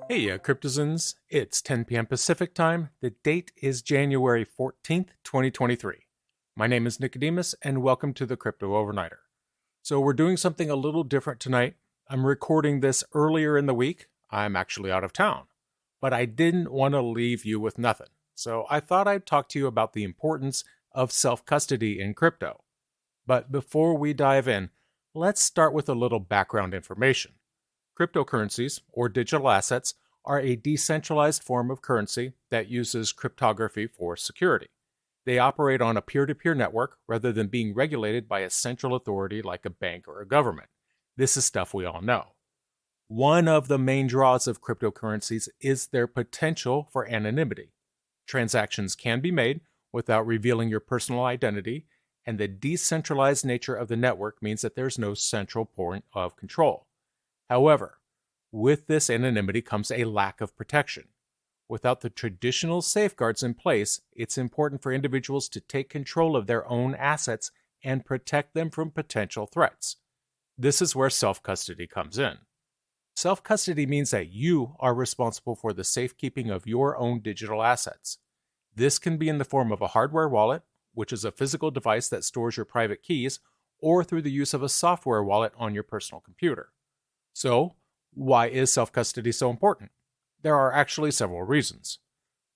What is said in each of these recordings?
Heya Cryptozens, it's 10 p.m. Pacific time. The date is January 14th, 2023. My name is Nikodemus, and welcome to the Crypto Overnighter. So we're doing something a little different tonight. I'm recording this earlier in the week. I'm actually out of town, but I didn't want to leave you with nothing. So I thought I'd talk to you about the importance of self-custody in crypto. But before we dive in, let's start with a little background information. Cryptocurrencies, or digital assets, are a decentralized form of currency that uses cryptography for security. They operate on a peer-to-peer network rather than being regulated by a central authority like a bank or a government. This is stuff we all know. One of the main draws of cryptocurrencies is their potential for anonymity. Transactions can be made without revealing your personal identity, and the decentralized nature of the network means that there's no central point of control. However, with this anonymity comes a lack of protection. Without the traditional safeguards in place, it's important for individuals to take control of their own assets and protect them from potential threats. This is where self-custody comes in. Self-custody means that you are responsible for the safekeeping of your own digital assets. This can be in the form of a hardware wallet, which is a physical device that stores your private keys, or through the use of a software wallet on your personal computer. So, why is self-custody so important? There are actually several reasons.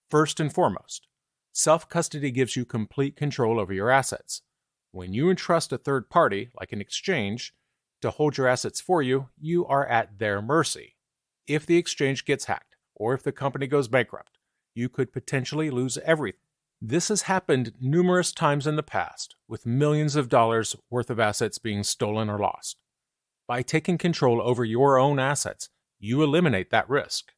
First and foremost, self-custody gives you complete control over your assets. When you entrust a third party, like an exchange, to hold your assets for you, you are at their mercy. If the exchange gets hacked, or if the company goes bankrupt, you could potentially lose everything. This has happened numerous times in the past, with millions of dollars worth of assets being stolen or lost. By taking control over your own assets, you eliminate that risk.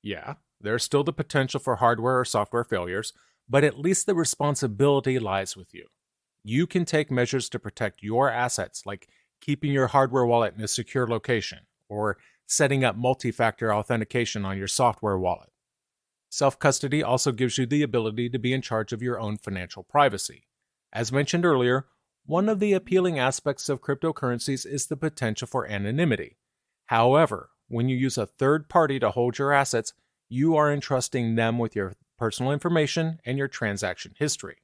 Yeah, there's still the potential for hardware or software failures, but at least the responsibility lies with you. You can take measures to protect your assets, like keeping your hardware wallet in a secure location, or setting up multi-factor authentication on your software wallet. Self-custody also gives you the ability to be in charge of your own financial privacy. As mentioned earlier, one of the appealing aspects of cryptocurrencies is the potential for anonymity. However, when you use a third party to hold your assets, you are entrusting them with your personal information and your transaction history.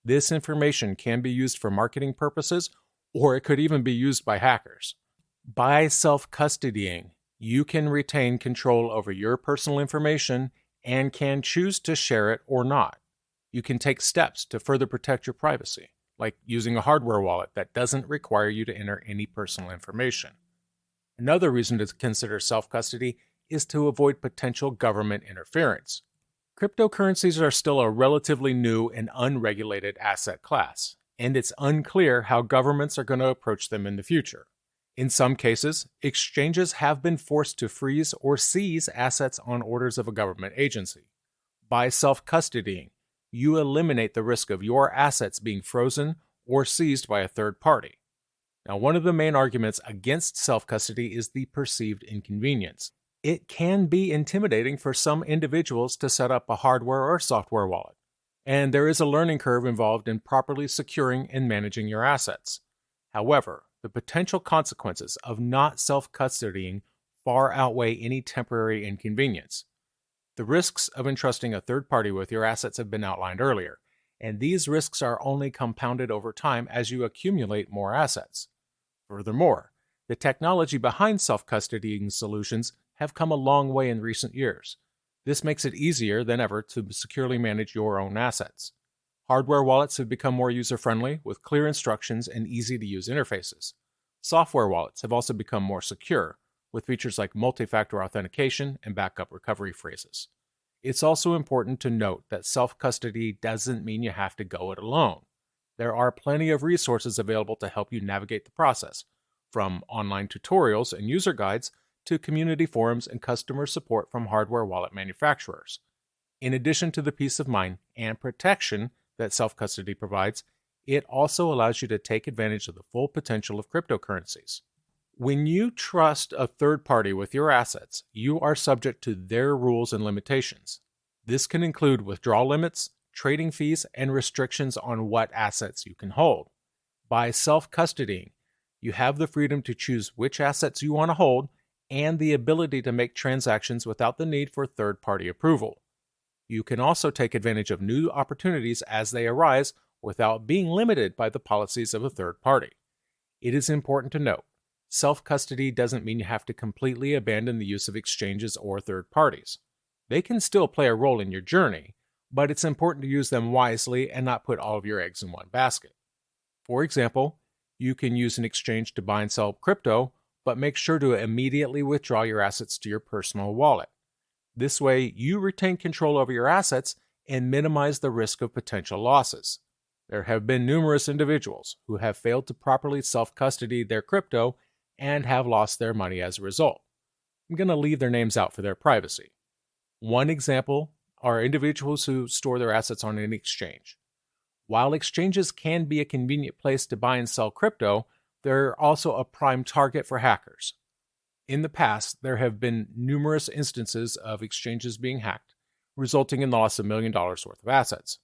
This information can be used for marketing purposes, or it could even be used by hackers. By self-custodying, you can retain control over your personal information and can choose to share it or not. You can take steps to further protect your privacy, like using a hardware wallet that doesn't require you to enter any personal information. Another reason to consider self-custody is to avoid potential government interference. Cryptocurrencies are still a relatively new and unregulated asset class, and it's unclear how governments are going to approach them in the future. In some cases, exchanges have been forced to freeze or seize assets on orders of a government agency. By self-custodying, you eliminate the risk of your assets being frozen or seized by a third party. Now, one of the main arguments against self-custody is the perceived inconvenience. It can be intimidating for some individuals to set up a hardware or software wallet, and there is a learning curve involved in properly securing and managing your assets. However, the potential consequences of not self-custodying far outweigh any temporary inconvenience. The risks of entrusting a third party with your assets have been outlined earlier, and these risks are only compounded over time as you accumulate more assets. Furthermore, the technology behind self-custodying solutions have come a long way in recent years. This makes it easier than ever to securely manage your own assets. Hardware wallets have become more user-friendly with clear instructions and easy-to-use interfaces. Software wallets have also become more secure, with features like multi-factor authentication and backup recovery phrases. It's also important to note that self-custody doesn't mean you have to go it alone. There are plenty of resources available to help you navigate the process, from online tutorials and user guides to community forums and customer support from hardware wallet manufacturers. In addition to the peace of mind and protection that self-custody provides, it also allows you to take advantage of the full potential of cryptocurrencies. When you trust a third party with your assets, you are subject to their rules and limitations. This can include withdrawal limits, trading fees, and restrictions on what assets you can hold. By self-custodying, you have the freedom to choose which assets you want to hold and the ability to make transactions without the need for third-party approval. You can also take advantage of new opportunities as they arise without being limited by the policies of a third party. It is important to note, self-custody doesn't mean you have to completely abandon the use of exchanges or third parties. They can still play a role in your journey, but it's important to use them wisely and not put all of your eggs in one basket. For example, you can use an exchange to buy and sell crypto, but make sure to immediately withdraw your assets to your personal wallet. This way, you retain control over your assets and minimize the risk of potential losses. There have been numerous individuals who have failed to properly self-custody their crypto and have lost their money as a result. I'm going to leave their names out for their privacy. One example are individuals who store their assets on an exchange. While exchanges can be a convenient place to buy and sell crypto, they're also a prime target for hackers. In the past, there have been numerous instances of exchanges being hacked, resulting in the loss of $1 million worth of assets.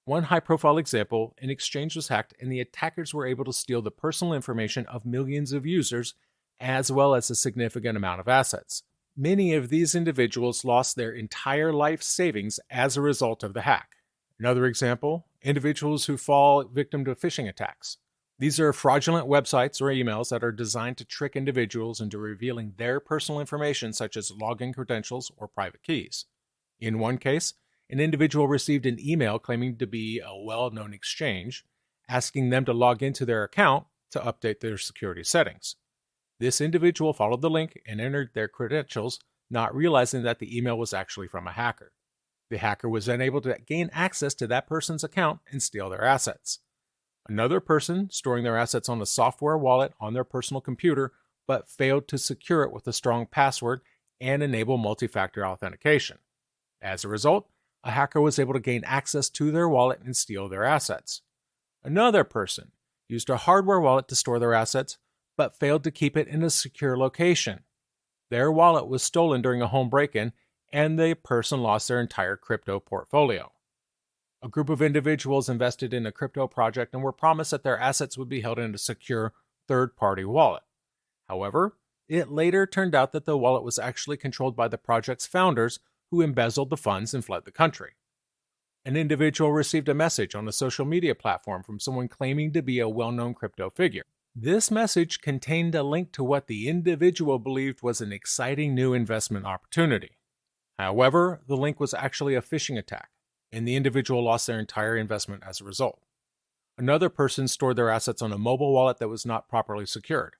One high-profile example, an exchange was hacked and the attackers were able to steal the personal information of millions of users, as well as a significant amount of assets. Many of these individuals lost their entire life savings as a result of the hack. Another example, individuals who fall victim to phishing attacks. These are fraudulent websites or emails that are designed to trick individuals into revealing their personal information such as login credentials or private keys. In one case, an individual received an email claiming to be a well-known exchange, asking them to log into their account to update their security settings. This individual followed the link and entered their credentials, not realizing that the email was actually from a hacker. The hacker was then able to gain access to that person's account and steal their assets. Another person storing their assets on a software wallet on their personal computer, but failed to secure it with a strong password and enable multi-factor authentication. As a result, a hacker was able to gain access to their wallet and steal their assets. Another person used a hardware wallet to store their assets, but failed to keep it in a secure location. Their wallet was stolen during a home break-in, and the person lost their entire crypto portfolio. A group of individuals invested in a crypto project and were promised that their assets would be held in a secure third-party wallet. However, it later turned out that the wallet was actually controlled by the project's founders, who embezzled the funds and fled the country. An individual received a message on a social media platform from someone claiming to be a well-known crypto figure. This message contained a link to what the individual believed was an exciting new investment opportunity. However, the link was actually a phishing attack, and the individual lost their entire investment as a result. Another person stored their assets on a mobile wallet that was not properly secured.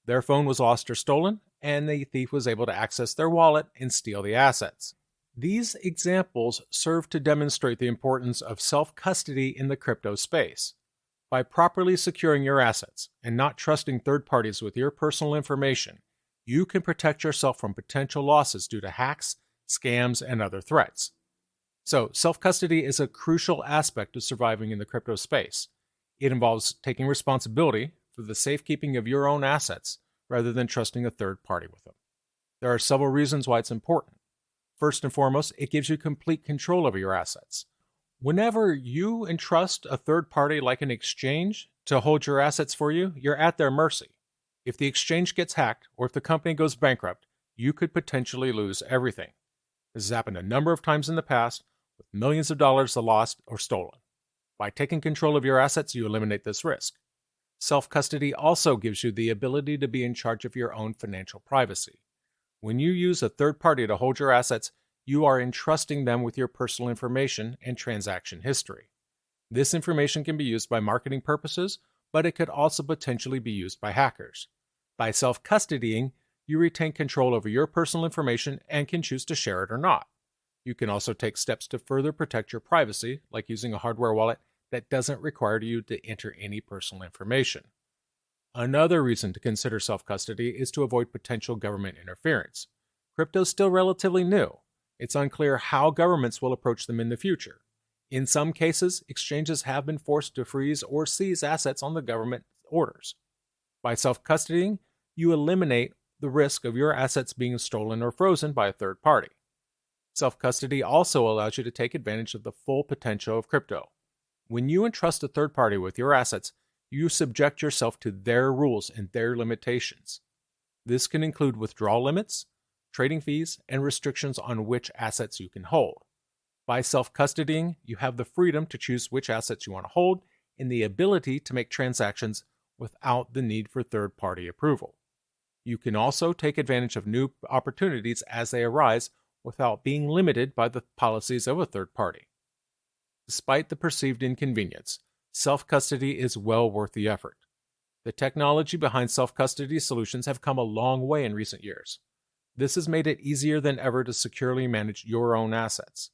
Their phone was lost or stolen, and the thief was able to access their wallet and steal the assets. These examples serve to demonstrate the importance of self-custody in the crypto space. By properly securing your assets and not trusting third parties with your personal information, you can protect yourself from potential losses due to hacks, scams, and other threats. So, self-custody is a crucial aspect of surviving in the crypto space. It involves taking responsibility for the safekeeping of your own assets rather than trusting a third party with them. There are several reasons why it's important. First and foremost, it gives you complete control over your assets. Whenever you entrust a third party like an exchange to hold your assets for you, you're at their mercy. If the exchange gets hacked or if the company goes bankrupt, you could potentially lose everything. This has happened a number of times in the past, with millions of dollars lost or stolen. By taking control of your assets, you eliminate this risk. Self-custody also gives you the ability to be in charge of your own financial privacy. When you use a third party to hold your assets, you are entrusting them with your personal information and transaction history. This information can be used by marketing purposes, but it could also potentially be used by hackers. By self-custodying, you retain control over your personal information and can choose to share it or not. You can also take steps to further protect your privacy, like using a hardware wallet that doesn't require you to enter any personal information. Another reason to consider self-custody is to avoid potential government interference. Crypto is still relatively new. It's unclear how governments will approach them in the future. In some cases, exchanges have been forced to freeze or seize assets on the government orders. By self-custodying, you eliminate the risk of your assets being stolen or frozen by a third party. Self-custody also allows you to take advantage of the full potential of crypto. When you entrust a third party with your assets, you subject yourself to their rules and their limitations. This can include withdrawal limits, trading fees, and restrictions on which assets you can hold. By self-custodying, you have the freedom to choose which assets you want to hold and the ability to make transactions without the need for third-party approval. You can also take advantage of new opportunities as they arise without being limited by the policies of a third party. Despite the perceived inconvenience, self-custody is well worth the effort. The technology behind self-custody solutions have come a long way in recent years. This has made it easier than ever to securely manage your own assets.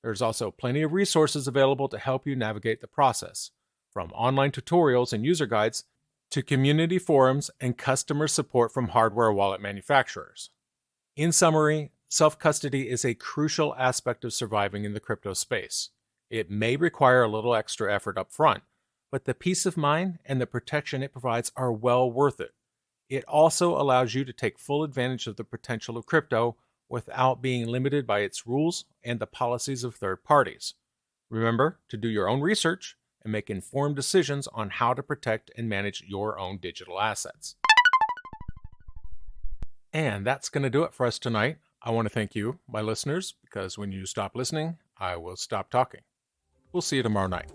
There's also plenty of resources available to help you navigate the process, from online tutorials and user guides to community forums and customer support from hardware wallet manufacturers. In summary, self-custody is a crucial aspect of surviving in the crypto space. It may require a little extra effort up front, but the peace of mind and the protection it provides are well worth it. It also allows you to take full advantage of the potential of crypto without being limited by its rules and the policies of third parties. Remember to do your own research and make informed decisions on how to protect and manage your own digital assets. And that's going to do it for us tonight. I want to thank you, my listeners, because when you stop listening, I will stop talking. We'll see you tomorrow night.